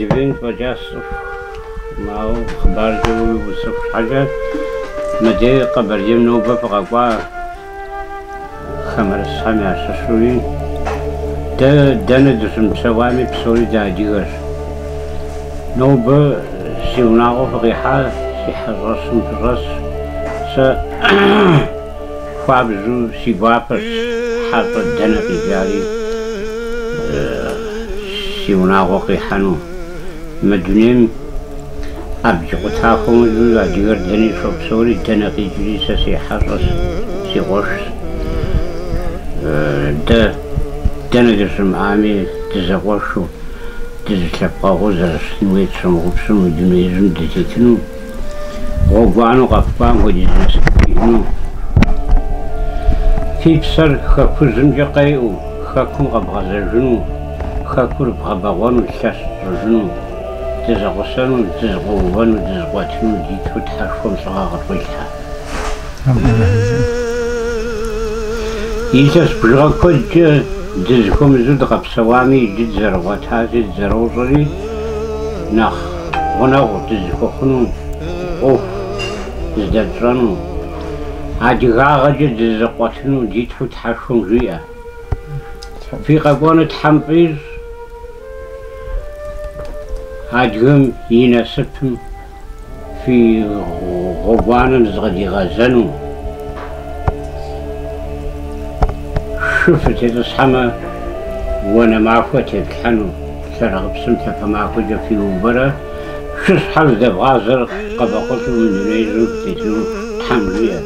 Living وجاسف معه خبار جوي وصف حاجة مدي قبل يوم نوبة فقوا خمر السامي عشرين دانا دسم سوامي بسوري داجيغر نوبة سيوناغو فقيحة سيحة رسم الرس فابزو سيبابس حاطة دانا قيجاري سيوناغو قيحانو مدنيم أبجي قطعكم الجوزة جيغر داني شوب سوري دانقي جليسة سي حرس سي غوش دانا جسم عامي تزغوشو تزتلقى غزر سنويت سمغبسن ودنويزن دتيتنو غوبانو غفبان وديزن سكينو في بسر خاكو زمجقايو خاكو غبغزرجنو خاكو ربغبغوانو تلاس رجنو تزغوسانو تزغوانو تزغواتنو جيتو تحرشوم صغاغر ويلها يلتاس بجغا كود دزكم زود غبسوامي جد زرواتها زد زروزري ناخ غناغو تزكو خنو اوف زدادرانو عادي غاغا جد زغواتنو جيتو تحرشوم جويا في غبوانو تحمبيز هاجهم يناسبهم في غبانا زغدي غازنو شفت هذا الصحمة وانا معفوة تبحنو شرغ بسمتها فمعفوة في وبرا شو صحاب ذا بغازر قبل قلتو من دونيزو تيتو تحملويا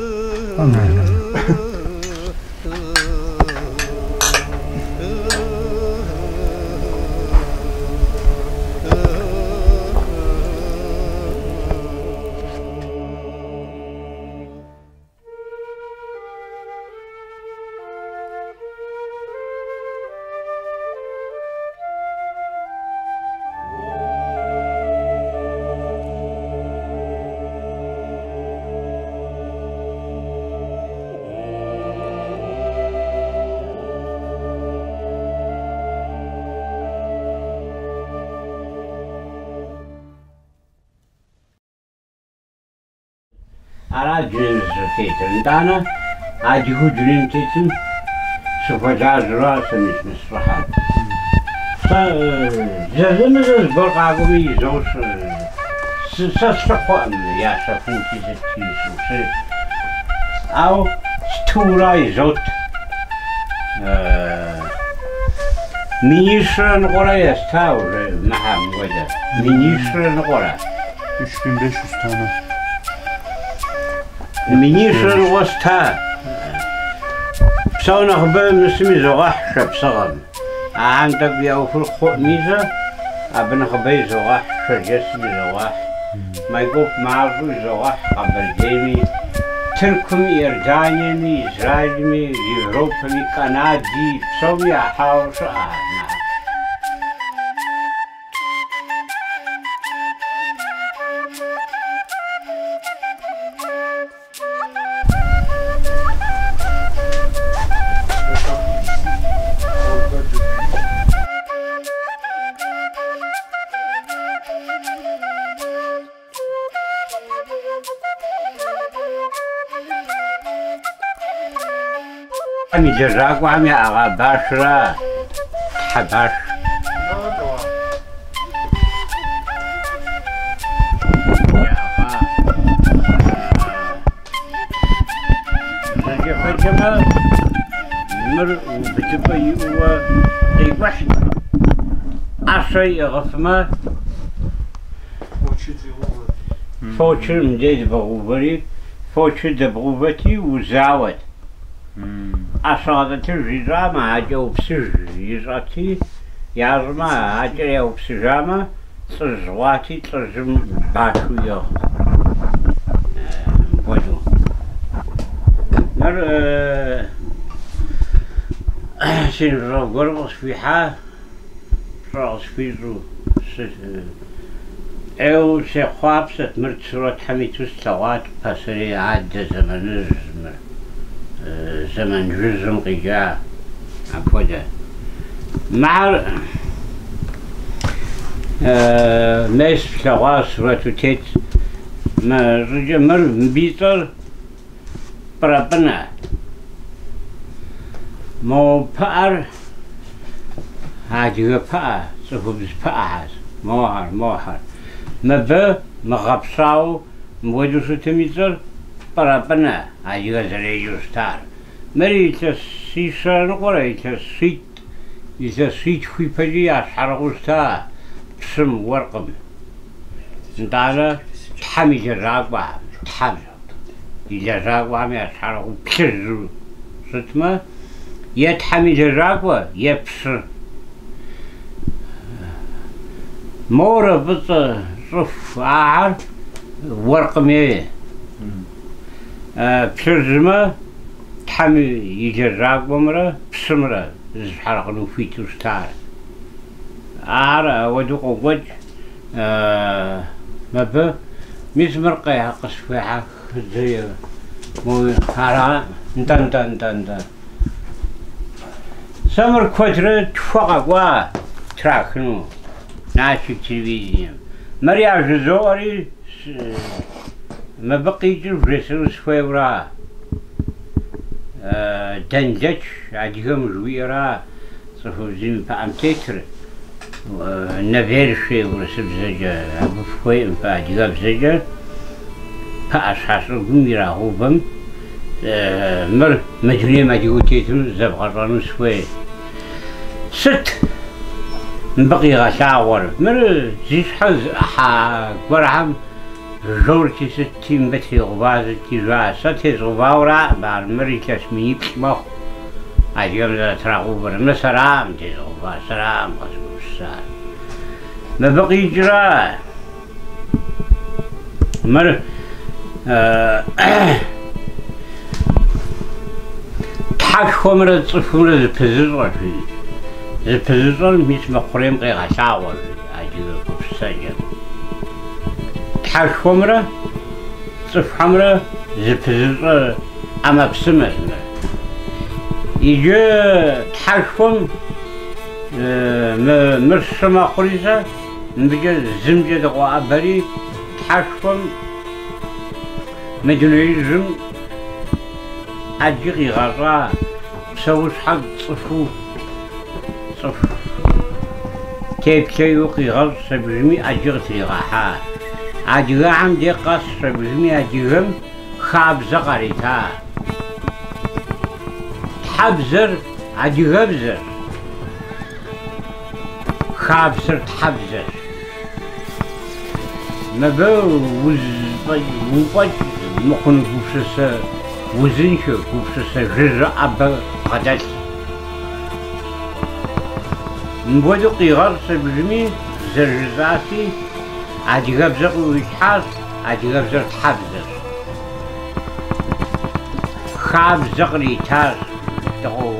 على جنين زفيتن دانا عاديهو جنين تيتن سوف جاز راسا مش مسرحات زازم زبرق عقومي زوش سسرقو أمن ياسفون تيزتيسو أو ستوراي زوت مينيشر نقرا يستاور محمد مينيشر نقرا 3500 tane. مينيشر وستا بسونا خبام نسمي زغاح شاب صغم عندك بياو في الخوء ميزة أبن خباي زغاح شجسمي زغاح ما يقوف معرفو زغاح قبل جيمي تركمي إردانيمي إسرائيلمي يوروبمي كندي بسومي أحاوش عمي جراك وعمي أغا باشرة تحباش فجمة مر بتبقى هو قيبح عشي غفمة فوتشر مديد بغوبري فوتشر دبغوبتي وزاوت أصادت الجزا ما جاو بسج يزاتي يازما عجل ياو بسجامة تزواتي تزم باشو ياخ بودو مر سنرو قربص في حا راس فيزو او سيخواب ستمرت سورة حميتو استوات بسري عاد زمن جزم قجاء عفودا مع ميس بسواس واتوتيت ما رجع مر مبيطر برابنا مو بار هاجي بار صفوبز بار موهر ما مغبصاو مودو ستميتر برابنا هاجي غزريجو ستار مريتا سيسا نقريتا سيت إذا سيت في بلياس حرغوستا بسم ورقم ندالا تحمي جراقوا تحمي إذا راقوا مياس حرغو بسر ستما يتحمي جراقوا يبسر مورا بط صف عار ورقم يه بسر زما تحمي يجراق بمرة بسمرة زحرق نوفيتو ستار عارة ودوق وج مبا مزمرقيها قصفيها زي مو هارا انتان سمر كوترة تفوق وا تراكنو ناشي تلفزيون مريا جزوري ما بقي جرب رسل سفيورا دنجتش عديهم جويرا صفو زين فعم تيتر نفير شي ورسل زجا أبو فوي فعديها بزجا فأشحاص الجميرا هوبم مر مجني ما ديو تيتر زبغرانو سفوي ست نبقي غشاور مر زيش حز برحم جورتي ستين بتي غباز تيجا ستي غباورا بار مري تسمي بسمخ أيام ذا تراغو برم سرام تي غبا سرام قصبوسار ما بقي جرا مر تحكم مر تصفون البزر في البزر مش مقرم قي غشاور أجيب بسجن تحش حمرة صف حمرة زبزر أما بسمة يجي تحشهم مرسمة خريزة نبجي زمجة دقوا أبري تحشهم مدني زم أجيغي غرا بسوش حق صفو صف كيف كيوقي غر سبجمي أجيغتي غاحا أجيغا عم دي قص سبجمي أجيغم خابزة غريتا تحبزر أجيغا بزر خابزر تحبزر مبو وز مخن قوشسة وزنشو قوشسة جزء أبا غدال نبودو قيغر سبجمي زرجزاتي عادي غبزر ويشحاز عادي غبزر تحبزر خابزر ريتاز تقو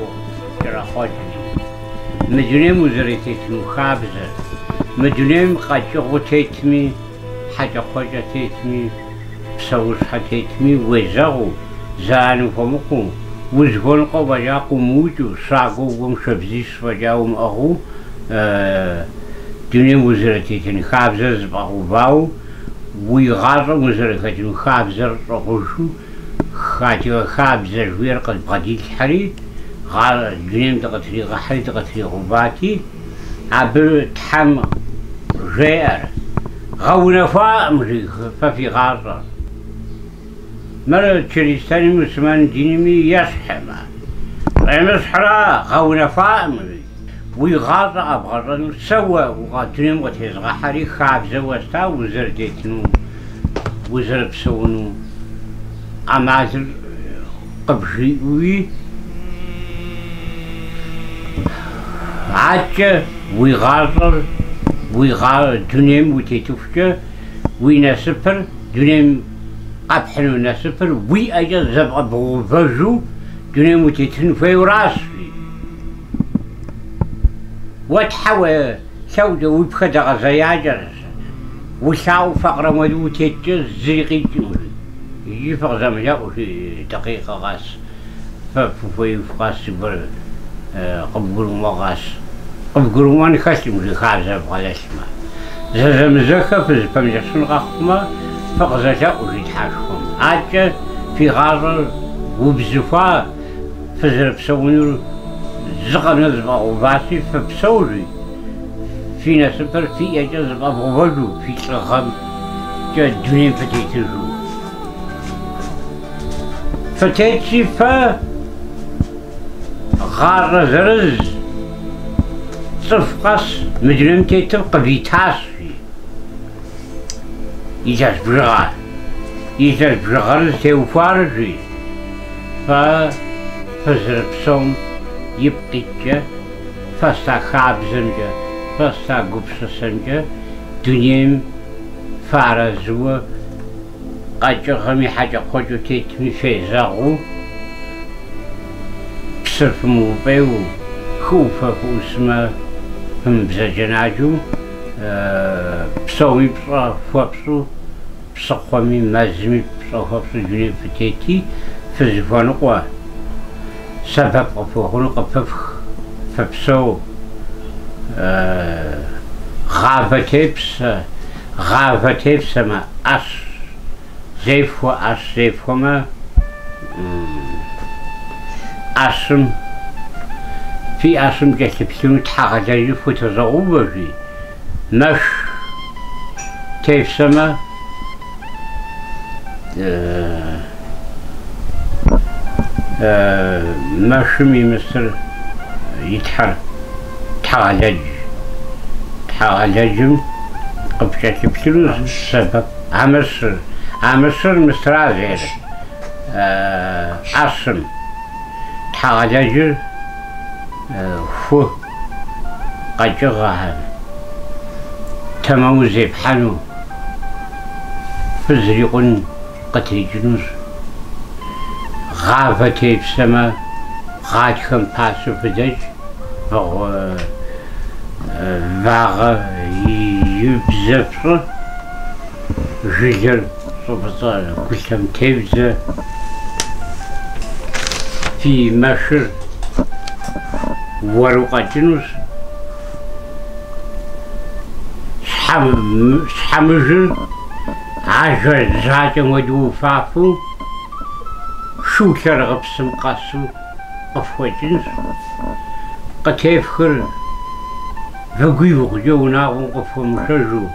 جرا خاجني مجنم وزريتيتمي خابزر مجنم قاجغو تيتمي حاجة خاجة تيتمي بسوش حتيتمي وزغو زانو فمقو وزغون قو بجاقو موجو ساقو ومشبزيش بجاوم أغو دنيا وزرتيتني خابزر زباقو باو ويغار وزرتيتني خابزر رغوشو خابزر ويرقد بغديل حريد غار دنيم تقتري غحري تقتري غباتي عبر تحم غير غونا فامري ففي غازر مرة كريستاني مسلمان دينمي يشحما مسحرا غونا فامري ويغازر أبغرن سوا وغادرين وتهز غحري خاب زوستا وزر ديتنو وزر بسونو أمازر قبشي وي عاجة ويغازر دنيم وتيتوفجة وينسفر دنيم قبحن ونسفر وي أجا زبغ بغفجو دنيم وتيتنفي وراسي وتحوى سودة ويبخد غزياجر وشاو فقر مدو تيتجز زيقي جمري يجي فقزم جاء في دقيقة غاس ففوي فقاس بر قبقرون وغاس قبقرون وان خاسم لي خازة بغالاسما زازم زكا فزبام جاسون غاقما فقزا جاء في تحاشكم عاجة في غازر وبزفا فزرب سونور زغم نزبا وباسي فبسوري في نسبر في أجاز بغوالو في تلغم جا دنيا فتيترو فتيتشي فا غار زرز صفقس مجرم تيتبقى في تاسفي يجاز بغار تيوفارجي فزرب سوم يبقي جا فاستا خابزن جا فاستا قبصصن جا دنيم فارزو قاجة غمي حاجة خوجو تيتمي فيزاغو بصرف موبيو خوفة فوسما هم بزاجناجو بصومي بصا فوابسو بصخوامي مازمي بصا فوابسو دنيم فتيتي فزفانو قواه سبب قفوخون قفف فبسو غافتيبس ما أش زيفو ما أشم في أشم جسبسون تحاجة فتزغوبجي مش تيبسما ماشمي مصر يتحر تحالج قبشة بسلوز السبب عمصر مصر غير عصم تحالج فو قجغها تموزي بحنو فزريقون قتل جنوز غافتي بسما غاتكم باسو فدج باغ يبزفر جيجر صبطان كلهم تيبزة في مشر ورقة جنوس شحمجر عجل زاجة ودو فافو شو كرغب سمقاسو قفوة جنس قتيفخر فقوي وقجو ناغو قفوة مشجو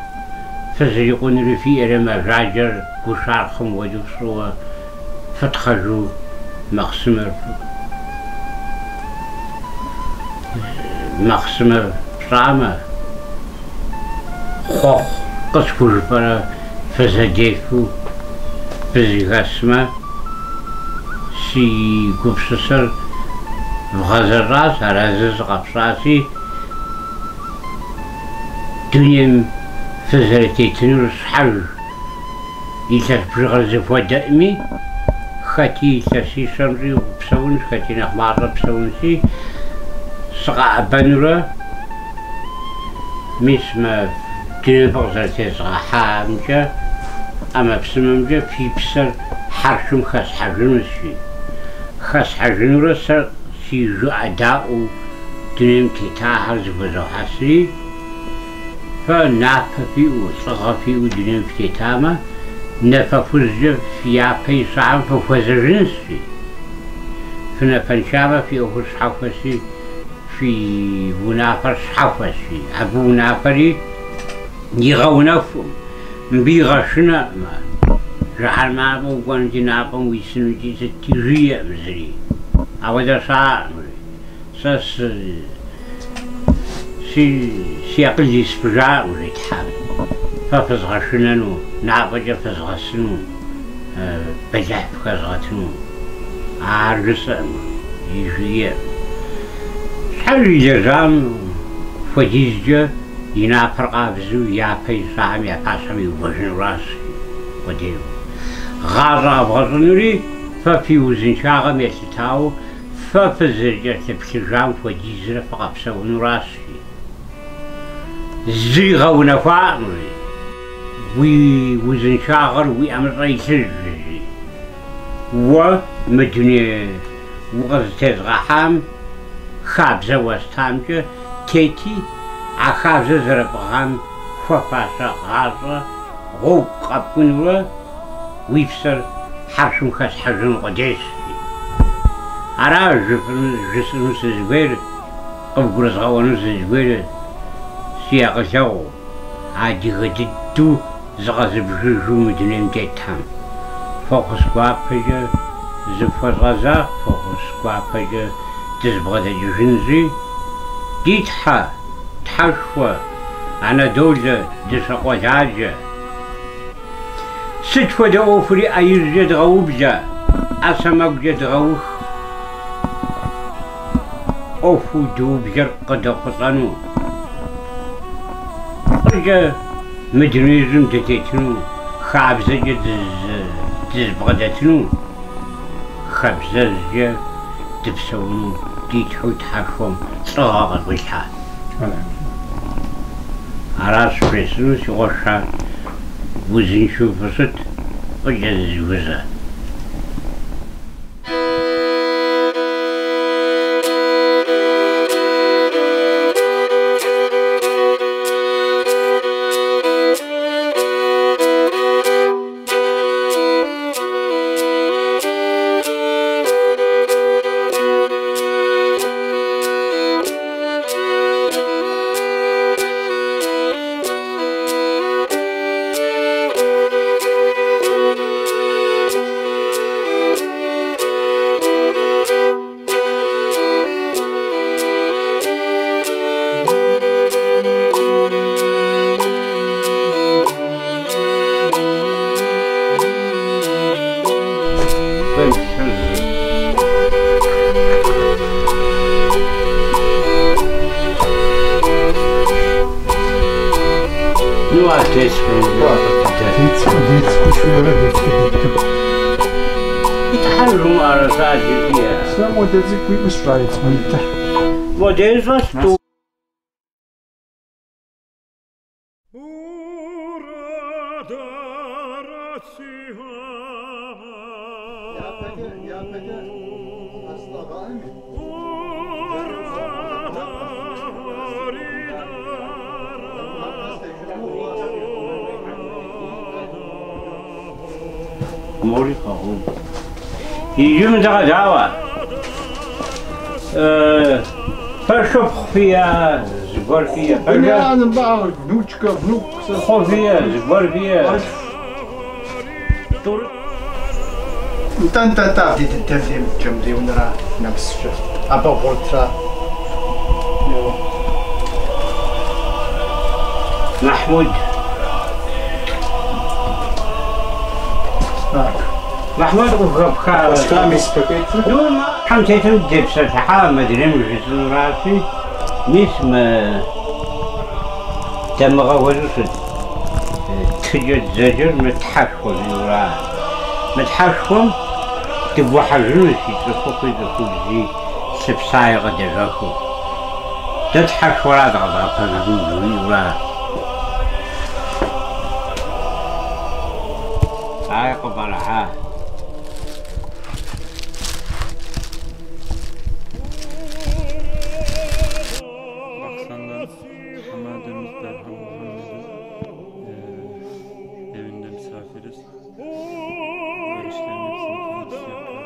فزريقون رفي إرما راجر وشارخم ودوسوا فتخجو مقسمر صامة خوخ قسكو جبرا فزديفو فزيغاسما سي قبصصر بغزر راس هرازز غبصاسي دنيم فزرتي تنور صحر يتاك بغزف ودائمي خاتي تاسي شمري وبسونس خاتي نخمار بسونسي صقع بنورة ميسما دنيم بغزرتي صقع حامجا أما بسممجا في بسر حرشم خاص حجنوسي خاص حجنورة سر سيجو أداؤو دنيم تتاهر زبزو حسري فنافا فيو صغا فيو دنيم فتتاما نفا فزجة في عقي صعب فوزرنسي فينا فنشابة في أوفر شحوفسي في ونافر شحوفسي أبو نافري يغونفهم بيغشنا ما جعل ما أبو قوانجي نابن ويسنوجي ستيجية مزري أودا ساعة ساس سياقل يسبجاء ويتحاب ففزغشنانو نعبجا فزغسنو بجح فزغتنو عارجسا يجية شحال يجرام فجيزجا ينافر قابزو يافي صاحب يافاسم يوجن راسي وديو غارة بغزنوري ففي وزن شاغم يتتاو ففزرجا تبشجام فجيزرا فقابسون راسي زيغة ونفامري وي وزن شاغر وي أمر يسرجي ومدني وغزتز غحام خابزة وستامجة تيتي عخابزة زربغام ففاسة غازة غوب قبقنوة ويفسر حرشم خس حجم قديس أرى جسم سزبير قبقرز غوانو سزبير سياق شاو عادي غددو زغز بجوجو مدنيم تيتام فوقس قوابجة زفوز غزا فوقس قوابجة تزبغد جنزي ديتحا تحشوة أنا دولة دسقوة جاجة ستفة دأوفري أيرجة دغوبجة أسمك دغوخ أوفو دوبجر قد قطنو رجا مدنيزم دتيتنو خابزة تزبغدتنو خابزة جا تبسونو ديتحو تحشوم صغاغ الوشحة عراس بريسنو سيغوشا وزن شوفست وجز وزا يتحلوا على ساجي فيها. Sen modelci kuymuş rayet mıydı? Model zastu. موري خاهم يجون دعوة فشوف فيها زبر فيها أنا بعرف بنوتشكا بنوك خو فيها زبر فيها انت تعرف تفهم كم دي ونرا نفس الشيء أبا بولترا محمود محمود وقفها خامس بكيت دون ما حمتيتم دبسة حا مدري مجلس راسي نسم دمغة ورسد تجد زجر متحشو زيورا متحشوم تبو حجنو شي تفوقي دخول سبساي غدجاكو تتحشو راد غضافة زيورا هاي قبلها Evinde misafiriz. Görüşlerin hepsini kendisi yapıyor.